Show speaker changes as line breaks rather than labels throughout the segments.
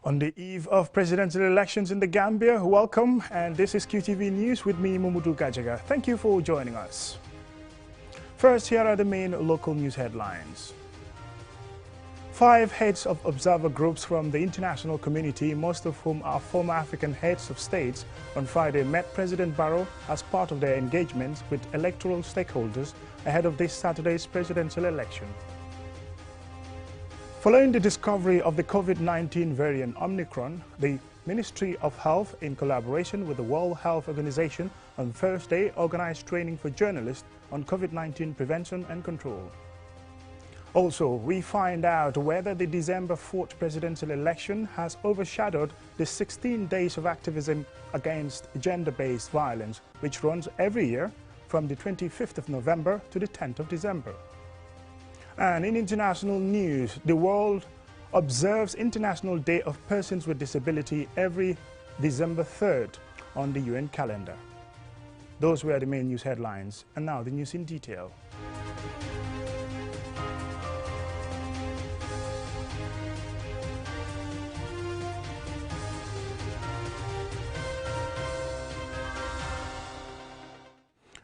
On the eve of presidential elections in the Gambia, welcome, and this is QTV News with me, Mumudu Gajaga. Thank you for joining us. First, here are the main local news headlines. 5 heads of observer groups from the international community, most of whom are former African heads of states, on Friday met President Barrow as part of their engagements with electoral stakeholders ahead of this Saturday's presidential election. Following the discovery of the COVID-19 variant Omicron, the Ministry of Health, in collaboration with the World Health Organization, on Thursday organized training for journalists on COVID-19 prevention and control. Also, we find out whether the December 4th presidential election has overshadowed the 16 days of activism against gender-based violence, which runs every year from the 25th of November to the 10th of December. And in international news, the world observes International Day of Persons with Disability every December 3rd on the UN calendar. Those were the main news headlines, and now the news in detail.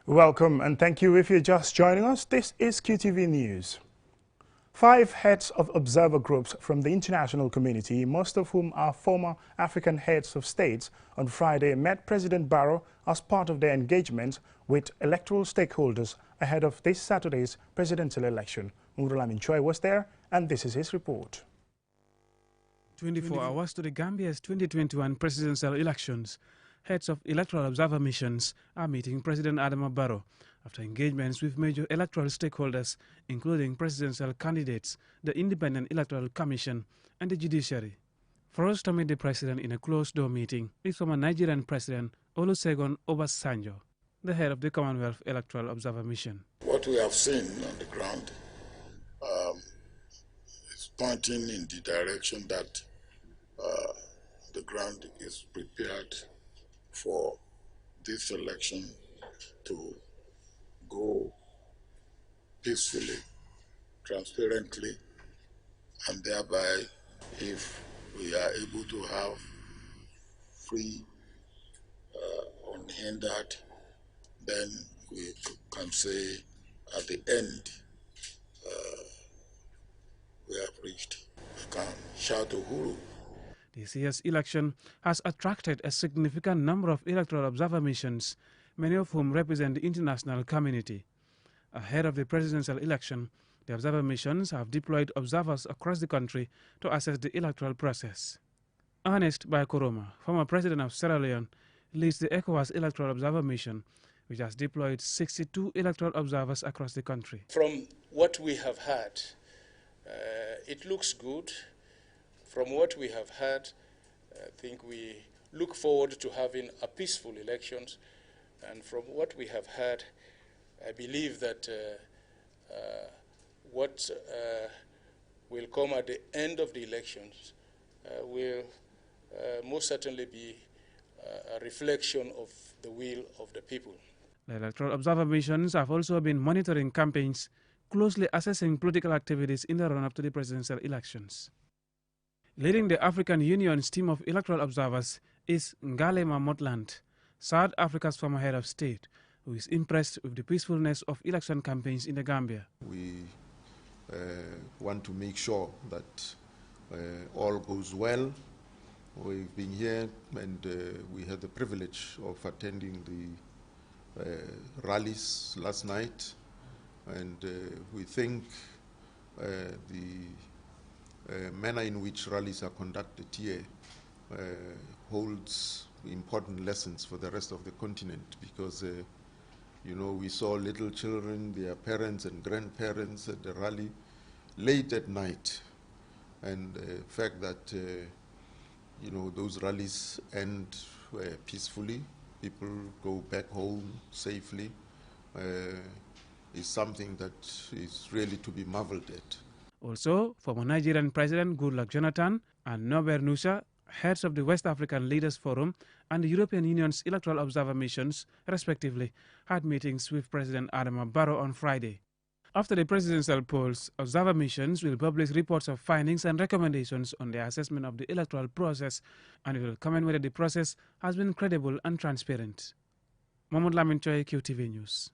Welcome and thank you if you're just joining us. This is QTV News. 5 heads of observer groups from the international community, most of whom are former African heads of states, on Friday met President Barrow as part of their engagement with electoral stakeholders ahead of this Saturday's presidential election. Murulamin Choi was there, and this is his report.
24 hours to the Gambia's 2021 presidential elections. Heads of electoral observer missions are meeting President Adama Barrow after engagements with major electoral stakeholders, including presidential candidates, the Independent Electoral Commission, and the judiciary. First to meet the president in a closed-door meeting is former Nigerian President Olusegun Obasanjo, the head of the Commonwealth Electoral Observer Mission.
What we have seen on the ground is pointing in the direction that the ground is prepared for this election to go peacefully, transparently, and thereby, if we are able to have free, unhindered, then we can say at the end, we have reached. We can shout Uhuru.
This year's election has attracted a significant number of electoral observer missions, many of whom represent the international community. Ahead of the presidential election, the observer missions have deployed observers across the country to assess the electoral process. Ernest Baikoroma, former president of Sierra Leone, leads the ECOWAS Electoral Observer Mission, which has deployed 62 electoral observers across the country.
From what we have had, it looks good. From what we have had, I think we look forward to having a peaceful elections. And from what we have had, I believe that what will come at the end of the elections will most certainly be a reflection of the will of the people.
The electoral observer missions have also been monitoring campaigns, closely assessing political activities in the run-up to the presidential elections. Leading the African Union's team of electoral observers is Ngalema Motland, South Africa's former head of state, who is impressed with the peacefulness of election campaigns in the Gambia.
We want to make sure that all goes well. We've been here and we had the privilege of attending the rallies last night, and we think the manner in which rallies are conducted here holds important lessons for the rest of the continent, because you know, we saw little children, their parents and grandparents at the rally late at night, and the fact that you know, those rallies end peacefully, people go back home safely, is something that is really to be marveled at.
Also, former Nigerian President Goodluck Jonathan and Norbert Nusha, heads of the West African Leaders Forum and the European Union's Electoral Observer Missions, respectively, had meetings with President Adama Barrow on Friday. After the presidential polls, observer missions will publish reports of findings and recommendations on their assessment of the electoral process, and will comment whether the process has been credible and transparent. Mahmoud Lamin Choi, QTV News.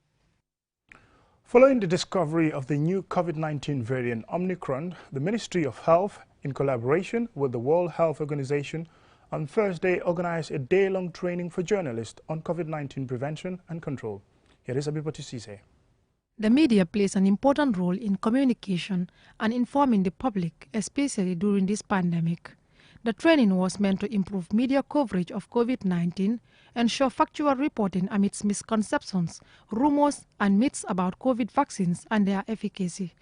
Following the discovery of the new COVID-19 variant Omicron, the Ministry of Health, in collaboration with the World Health Organization, on Thursday organized a day-long training for journalists on COVID-19 prevention and control. Here is Abibatu Sise.
The media plays an important role in communication and informing the public, especially during this pandemic. The training was meant to improve media coverage of COVID-19, ensure factual reporting amidst misconceptions, rumors and myths about COVID vaccines and their efficacy.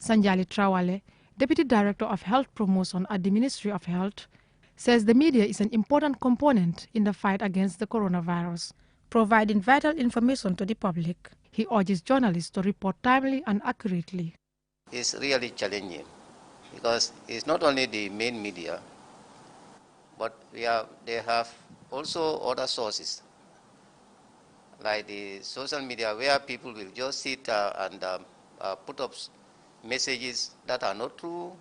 Sanjali Trawale, Deputy Director of Health Promotion at the Ministry of Health, says the media is an important component in the fight against the coronavirus, providing vital information to the public. He urges journalists to report timely and accurately.
It's really challenging because it's not only the main media, but they have also other sources, like the social media, where people will just sit and put up messages that are not true,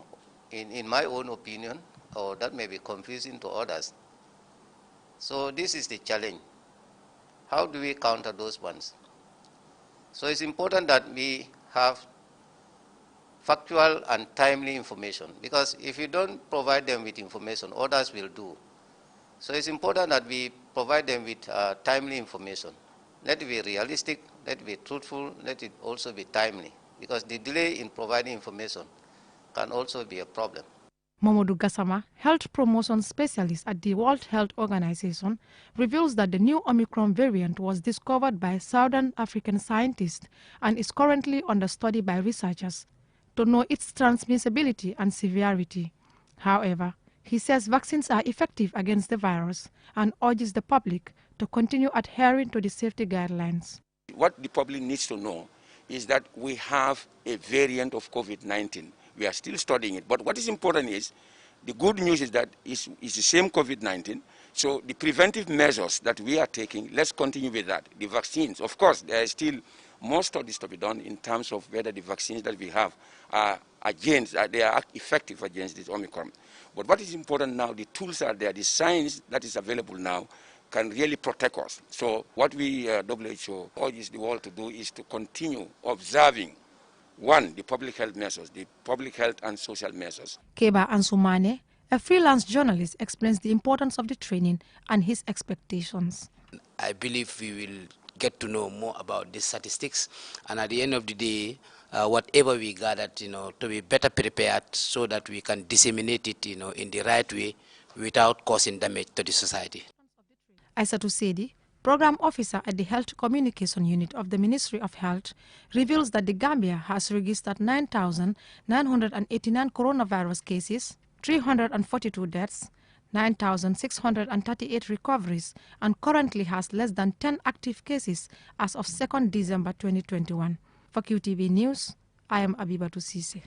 in my own opinion, or that may be confusing to others. So this is the challenge. How do we counter those ones? So it's important that we have factual and timely information, because if you don't provide them with information, others will do. So it's important that we provide them with timely information. Let it be realistic, let it be truthful, let it also be timely, because the delay in providing information can also be a problem.
Momodu Gassama, health promotion specialist at the World Health Organization, reveals that the new Omicron variant was discovered by Southern African scientists and is currently under study by researchers to know its transmissibility and severity. However, he says vaccines are effective against the virus and urges the public to continue adhering to the safety guidelines.
What the public needs to know is that we have a variant of COVID-19. We are still studying it. But what is important is, the good news is that it's the same COVID-19. So the preventive measures that we are taking, let's continue with that. The vaccines, of course, there are still more studies to be done in terms of whether the vaccines that we have are they are effective against this Omicron. But what is important now, the tools are there, the science that is available now can really protect us. So what we, WHO, urges the world to do is to continue observing, one, the public health measures, the public health and social measures.
Keba Ansumane, a freelance journalist, explains the importance of the training and his expectations.
I believe we will get to know more about these statistics, and at the end of the day, whatever we gathered, to be better prepared so that we can disseminate it, in the right way without causing damage to the society.
Aissatou Sedi, Program Officer at the Health Communication Unit of the Ministry of Health, reveals that the Gambia has registered 9,989 coronavirus cases, 342 deaths, 9,638 recoveries, and currently has less than 10 active cases as of 2nd December 2021. For QTV News, I am Abibatu Sise.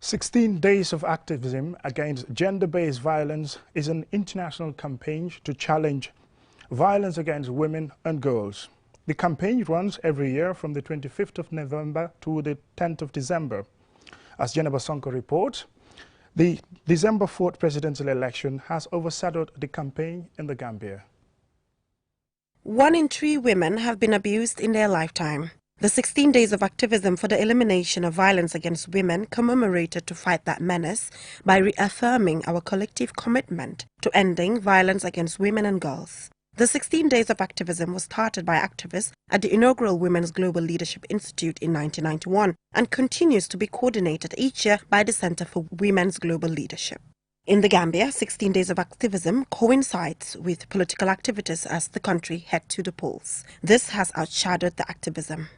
16 Days of Activism Against Gender-Based Violence is an international campaign to challenge violence against women and girls. The campaign runs every year from the 25th of November to the 10th of December. As Jennifer Sonko reports, the December 4th presidential election has overshadowed the campaign in the Gambia.
1 in 3 women have been abused in their lifetime. The 16 Days of Activism for the Elimination of Violence Against Women commemorated to fight that menace by reaffirming our collective commitment to ending violence against women and girls. The 16 Days of Activism was started by activists at the inaugural Women's Global Leadership Institute in 1991 and continues to be coordinated each year by the Center for Women's Global Leadership. In the Gambia, 16 Days of Activism coincides with political activities as the country head to the polls. This has outshadowed the activism.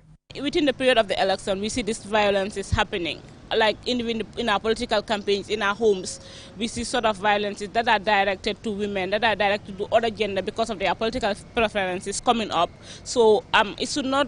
Within the period of the election, we see this violence is happening. Like in our political campaigns, in our homes, we see sort of violences that are directed to women, that are directed to other gender because of their political preferences coming up. So it should not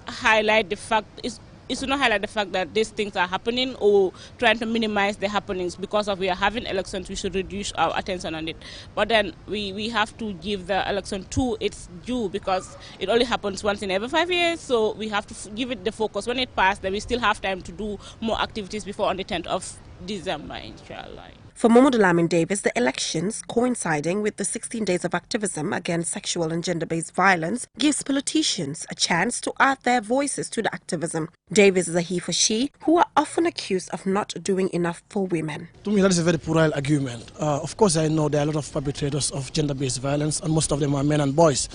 highlight the fact, is to not highlight the fact that these things are happening or trying to minimize the happenings because of we are having elections. We should reduce our attention on it. But then we have to give the election to its due because it only happens once in every 5 years. So we have to give it the focus. When it passed, then we still have time to do more activities before on the 10th of December, inshallah.
For Momodu Lamin Davis, the elections, coinciding with the 16 days of activism against sexual and gender-based violence, gives politicians a chance to add their voices to the activism. Davis is a he for she who are often accused of not doing enough for women.
To me, that is a very puerile argument. Of course, I know there are a lot of perpetrators of gender-based violence, and most of them are men and boys.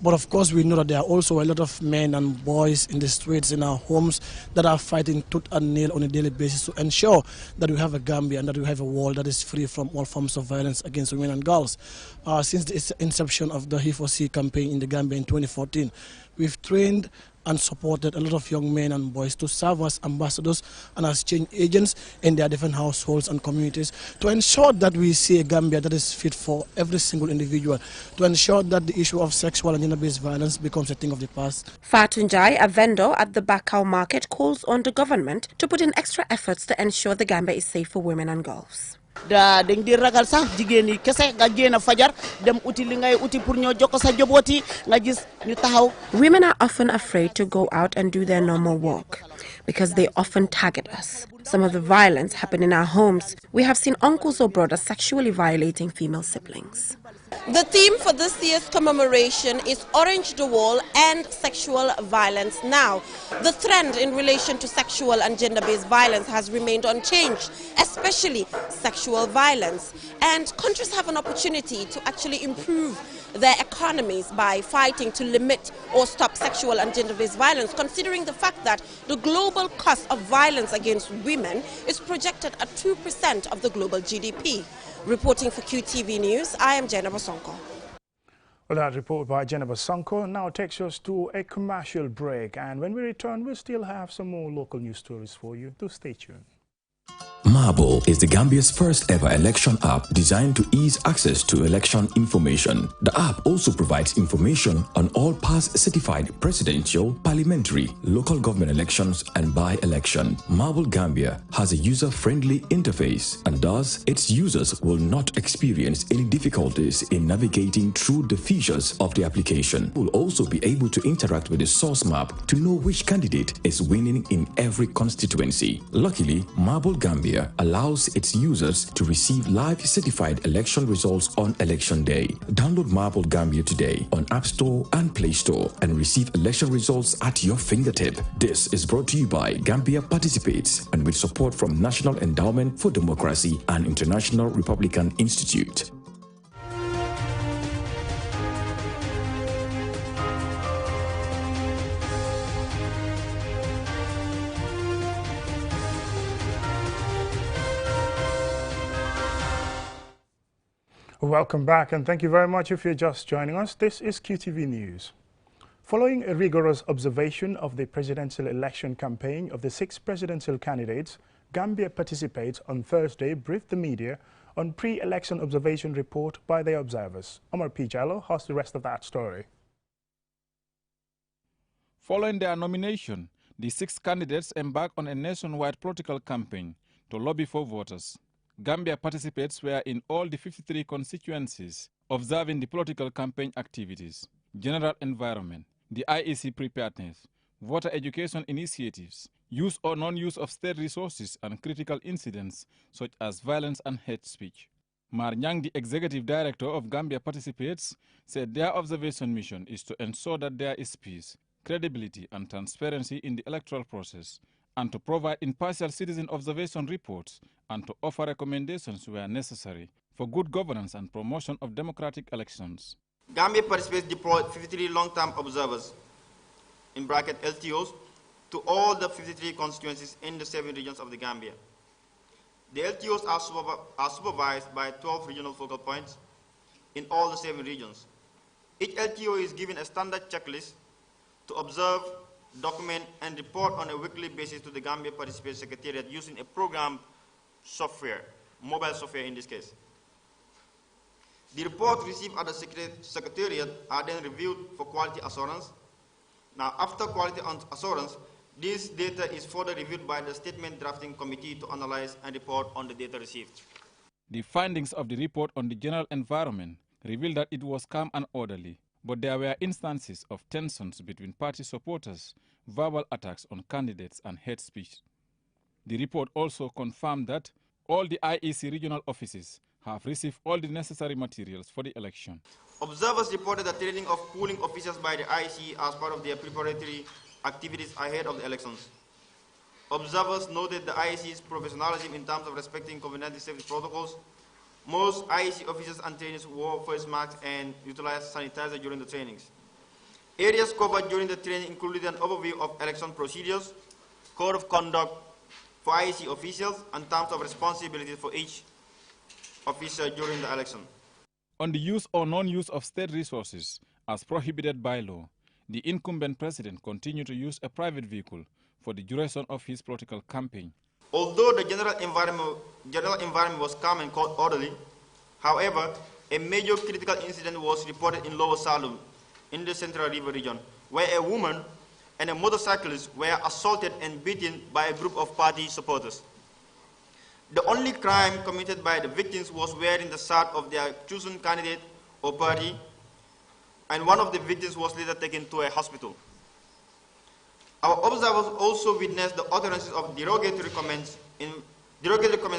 But of course, we know that there are also a lot of men and boys in the streets, in our homes, that are fighting tooth and nail on a daily basis to ensure that we have a Gambia and that we have a world that is free from all forms of violence against women and girls. Since the inception of the He4C campaign in the Gambia in 2014, we've trained and supported a lot of young men and boys to serve as ambassadors and as change agents in their different households and communities to ensure that we see a Gambia that is fit for every single individual, to ensure that the issue of sexual and gender-based violence becomes a thing of the past.
Fatunjai, a vendor at the Bakau market, calls on the government to put in extra efforts to ensure the Gambia is safe for women and girls.
dañ di ragal sax jigéen yi kese nga génn fajar dem uti li ngay uti pour ñoo jokk sa jobooti nga gis ñu taxaw.
Women are often afraid to go out and do their normal work because they often target us. Some of the violence happen in our homes. We have seen uncles or brothers sexually violating female siblings. The theme for this year's commemoration is Orange the Wall and Sexual Violence Now. The trend in relation to sexual and gender-based violence has remained unchanged, especially sexual violence. And countries have an opportunity to actually improve their economies by fighting to limit or stop sexual and gender-based violence, considering the fact that the global cost of violence against women is projected at 2% of the global GDP. Reporting for QTV News, I am Jennifer Sonko.
Well, that report by Jennifer Sonko now takes us to a commercial break. And when we return, we'll still have some more local news stories for you. Do stay tuned.
Marble is the Gambia's first ever election app designed to ease access to election information. The app also provides information on all past certified presidential, parliamentary, local government elections and by-election. Marble Gambia has a user-friendly interface, and thus its users will not experience any difficulties in navigating through the features of the application. Will also be able to interact with the source map to know which candidate is winning in every constituency. Luckily, Marble Gambia allows its users to receive live certified election results on election day. Download Marble Gambia today on App Store and Play Store and receive election results at your fingertip. This is brought to you by Gambia Participates and with support from National Endowment for Democracy and International Republican Institute.
Welcome back, and thank you very much if you're just joining us. This is QTV News. Following a rigorous observation of the presidential election campaign of the 6 presidential candidates, Gambia Participates on Thursday briefed the media on pre-election observation report by the observers. Omar P. Jallo has the rest of that story.
Following their nomination, the 6 candidates embarked on a nationwide political campaign to lobby for voters. Gambia Participates were in all the 53 constituencies, observing the political campaign activities, general environment, the IEC preparedness, voter education initiatives, use or non-use of state resources and critical incidents such as violence and hate speech. Mar Nyang, the executive director of Gambia Participates, said their observation mission is to ensure that there is peace, credibility and transparency in the electoral process, and to provide impartial citizen observation reports and to offer recommendations where necessary for good governance and promotion of democratic elections.
Gambia Participates deployed 53 long-term observers, in bracket LTOs, to all the 53 constituencies in the 7 regions of the Gambia. The LTOs are supervised by 12 regional focal points in all the 7 regions. Each LTO is given a standard checklist to observe, document, and report on a weekly basis to the Gambia Participates Secretariat using a programmed software, mobile software in this case. The reports received at the Secretariat are then reviewed for quality assurance. Now, after quality assurance, This data is further reviewed by the Statement Drafting Committee to analyze and report on the data received.
The findings of the report on the general environment revealed that it was calm and orderly, but there were instances of tensions between party supporters, verbal attacks on candidates, and hate speech. The report also confirmed that all the IEC regional offices have received all the necessary materials for the election.
Observers reported the training of polling officials by the IEC as part of their preparatory activities ahead of the elections. Observers noted the IEC's professionalism in terms of respecting COVID-19 safety protocols. Most IEC officers and trainees wore face masks and utilized sanitizer during the trainings. Areas covered during the training included an overview of election procedures, code of conduct for IEC officials, and terms of responsibility for each officer during the election.
On the use or non-use of state resources as prohibited by law, the incumbent president continued to use a private vehicle for the duration of his political campaign.
Although the general environment was calm and orderly, however, a major critical incident was reported in Lower Salem in the Central River region, where a woman and a motorcyclist were assaulted and beaten by a group of party supporters. The only crime committed by the victims was wearing the shirt of their chosen candidate or party, and one of the victims was later taken to a hospital. Our observers also witnessed the utterances of derogatory comments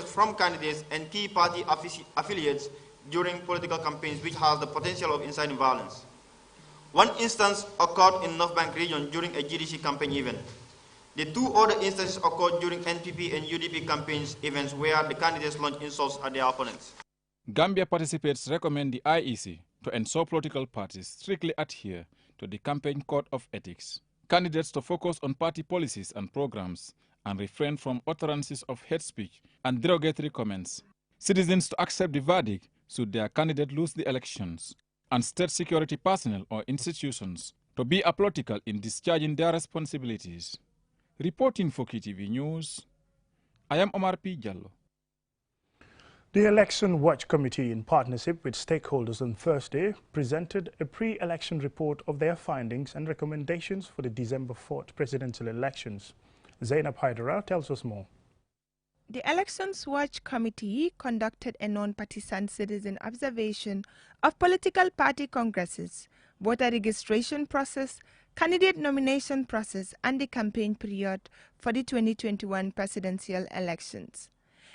from candidates and key party affiliates during political campaigns, which has the potential of inciting violence. One instance occurred in North Bank region during a GDC campaign event. The two other instances occurred during NPP and UDP campaigns events where the candidates launched insults at their opponents.
Gambia participants recommend the IEC to ensure political parties strictly adhere to the campaign code of ethics, candidates to focus on party policies and programs, and refrain from utterances of hate speech and derogatory comments, citizens to accept the verdict should their candidate lose the elections, and state security personnel or institutions to be apolitical in discharging their responsibilities. Reporting for KTV News, I am Omar P. Jallo.
The Election Watch Committee, in partnership with stakeholders on Thursday, presented a pre-election report of their findings and recommendations for the December 4th presidential elections. Zainab Haidara tells us more.
The Elections Watch Committee conducted a non-partisan citizen observation of political party congresses, voter registration process, candidate nomination process, and the campaign period for the 2021 presidential elections.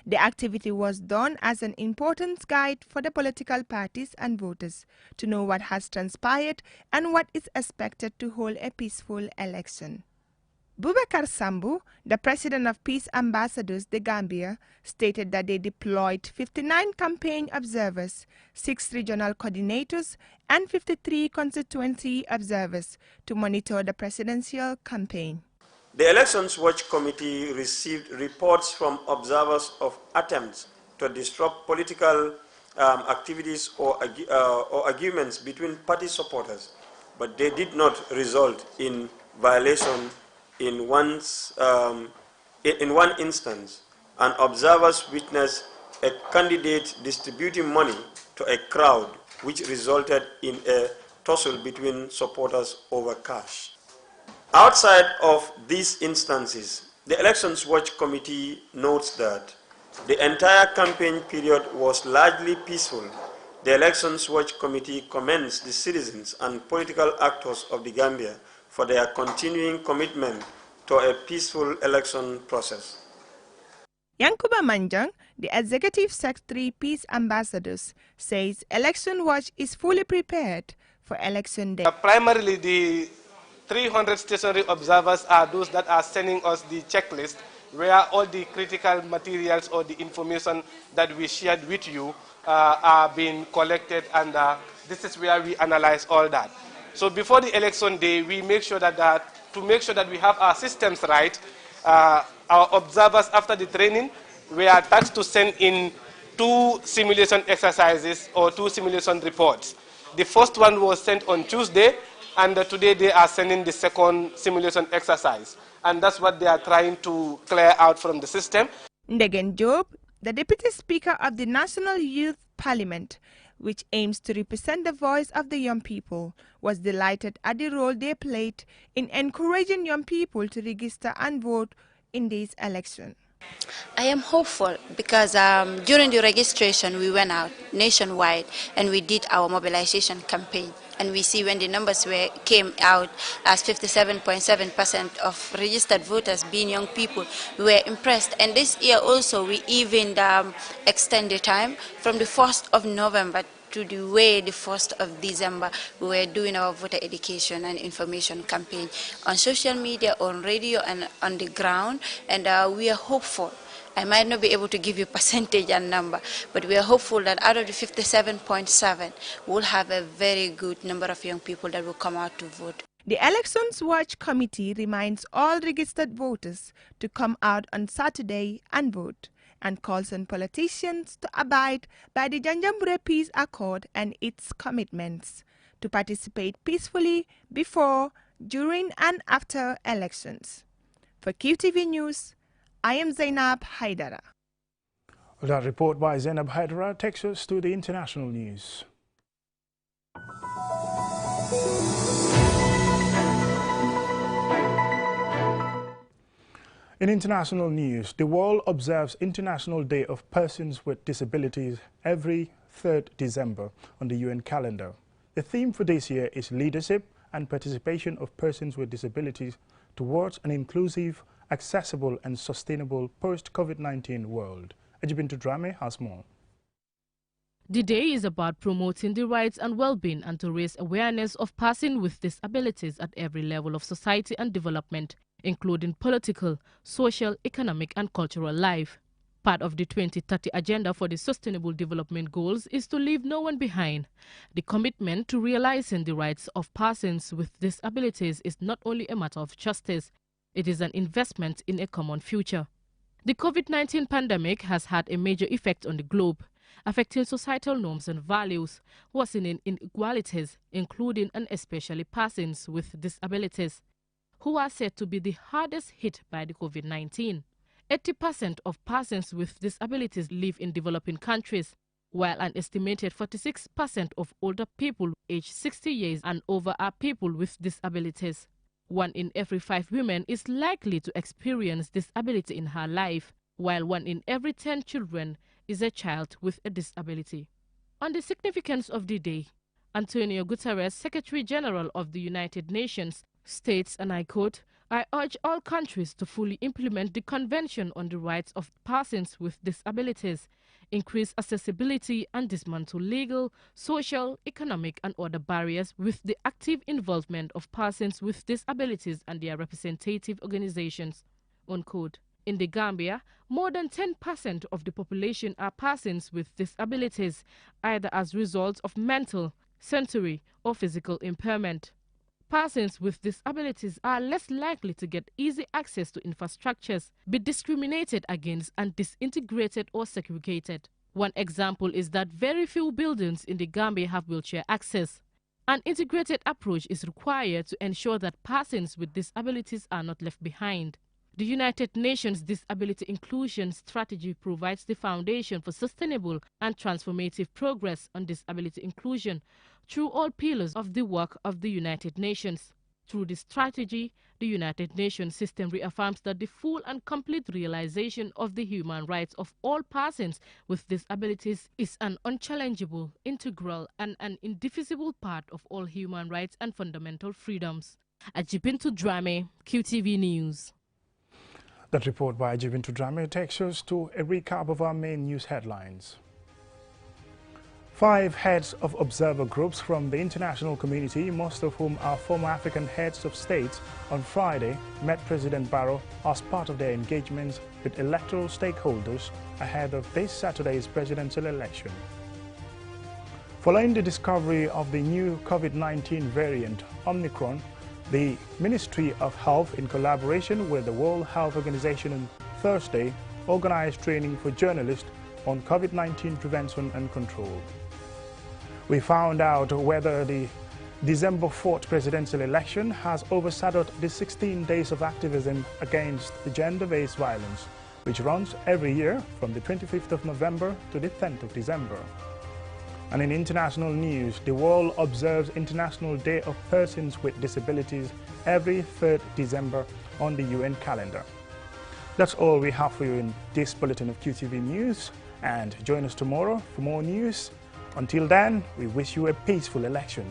The activity was done as an important guide for the political parties and voters to know what has transpired and what is expected to hold a peaceful election. Boubacar Sambu, the president of Peace Ambassadors, the Gambia, stated that they deployed 59 campaign observers, 6 regional coordinators, and 53 constituency observers to monitor the presidential campaign.
The Elections Watch Committee received reports from observers of attempts to disrupt political activities or arguments between party supporters, but they did not result in violation. In one instance, an observers witnessed a candidate distributing money to a crowd, which resulted in a tussle between supporters over cash. Outside of these instances, the Elections Watch Committee notes that the entire campaign period was largely peaceful. The Elections Watch Committee commends the citizens and political actors of the Gambia for their continuing commitment to a peaceful election process.
Yankuba Manjang, the Executive Secretary Peace Ambassadors, says Election Watch is fully prepared for election day.
Primarily, the 300 stationary observers are those that are sending us the checklist where all the critical materials or the information that we shared with you are being collected, and this is where we analyze all that. So before the election day, we make sure that to make sure that we have our systems right, our observers after the training, we are tasked to send in 2 simulation exercises or 2 simulation reports. The first one was sent on Tuesday, and today they are sending the second simulation exercise. And that's what they are trying to clear out from the system.
Ndegen Job, the Deputy Speaker of the National Youth Parliament, which aims to represent the voice of the young people, was delighted at the role they played in encouraging young people to register and vote in this election.
I am hopeful because during the registration we went out nationwide and we did our mobilization campaign, and we see when the numbers came out as 57.7% of registered voters being young people, we were impressed. And this year also we even extend the time from the 1st of November to the 1st of December. We were doing our voter education and information campaign on social media, on radio, and on the ground, and we are hopeful. I might not be able to give you percentage and number, but we are hopeful that out of the 57.7, we'll have a very good number of young people that will come out to vote.
The Elections Watch Committee reminds all registered voters to come out on Saturday and vote, and calls on politicians to abide by the Janjanbureh Peace Accord and its commitments to participate peacefully before, during, and after elections. For QTV News, I am Zainab Haidara.
That report by Zainab Haidara takes us to the international news. In international news, the world observes International Day of Persons with Disabilities every 3rd December on the UN calendar. The theme for this year is Leadership and Participation of Persons with Disabilities towards an inclusive, accessible and sustainable post-COVID-19 world. Ejibintu Drame has more.
The day is about promoting the rights and well-being and to raise awareness of persons with disabilities at every level of society and development, including political, social, economic and cultural life. Part of the 2030 Agenda for the Sustainable Development Goals is to leave no one behind. The commitment to realizing the rights of persons with disabilities is not only a matter of justice, it is an investment in a common future. The COVID-19 pandemic has had a major effect on the globe, affecting societal norms and values, worsening inequalities, including and especially persons with disabilities, who are said to be the hardest hit by the COVID-19. 80% of persons with disabilities live in developing countries, while an estimated 46% of older people aged 60 years and over are people with disabilities. 1 in every 5 women is likely to experience disability in her life, while 1 in every 10 children is a child with a disability. On the significance of the day, Antonio Guterres, Secretary General of the United Nations, states, and I quote, "I urge all countries to fully implement the Convention on the Rights of Persons with Disabilities, increase accessibility and dismantle legal, social, economic and other barriers with the active involvement of persons with disabilities and their representative organizations." Unquote. In the Gambia, more than 10% of the population are persons with disabilities, either as a result of mental, sensory or physical impairment. Persons with disabilities are less likely to get easy access to infrastructures, be discriminated against and disintegrated or segregated. One example is that very few buildings in the Gambia have wheelchair access. An integrated approach is required to ensure that persons with disabilities are not left behind. The United Nations Disability Inclusion Strategy provides the foundation for sustainable and transformative progress on disability inclusion through all pillars of the work of the United Nations. Through this strategy, the United Nations system reaffirms that the full and complete realization of the human rights of all persons with disabilities is an unchallengeable, integral, and an indivisible part of all human rights and fundamental freedoms. Ajibintu Drame, QTV News.
That report by Ajibintu Drame takes us to a recap of our main news headlines. 5 heads of observer groups from the international community, most of whom are former African heads of states, on Friday met President Barrow as part of their engagements with electoral stakeholders ahead of this Saturday's presidential election. Following the discovery of the new COVID-19 variant, Omicron, the Ministry of Health, in collaboration with the World Health Organization, on Thursday organized training for journalists on COVID-19 prevention and control. We found out whether the December 4th presidential election has overshadowed the 16 days of activism against gender-based violence, which runs every year from the 25th of November to the 10th of December. And in international news, the world observes International Day of Persons with Disabilities every 3rd December on the UN calendar. That's all we have for you in this bulletin of QTV News, and join us tomorrow for more news. Until then, we wish you a peaceful election.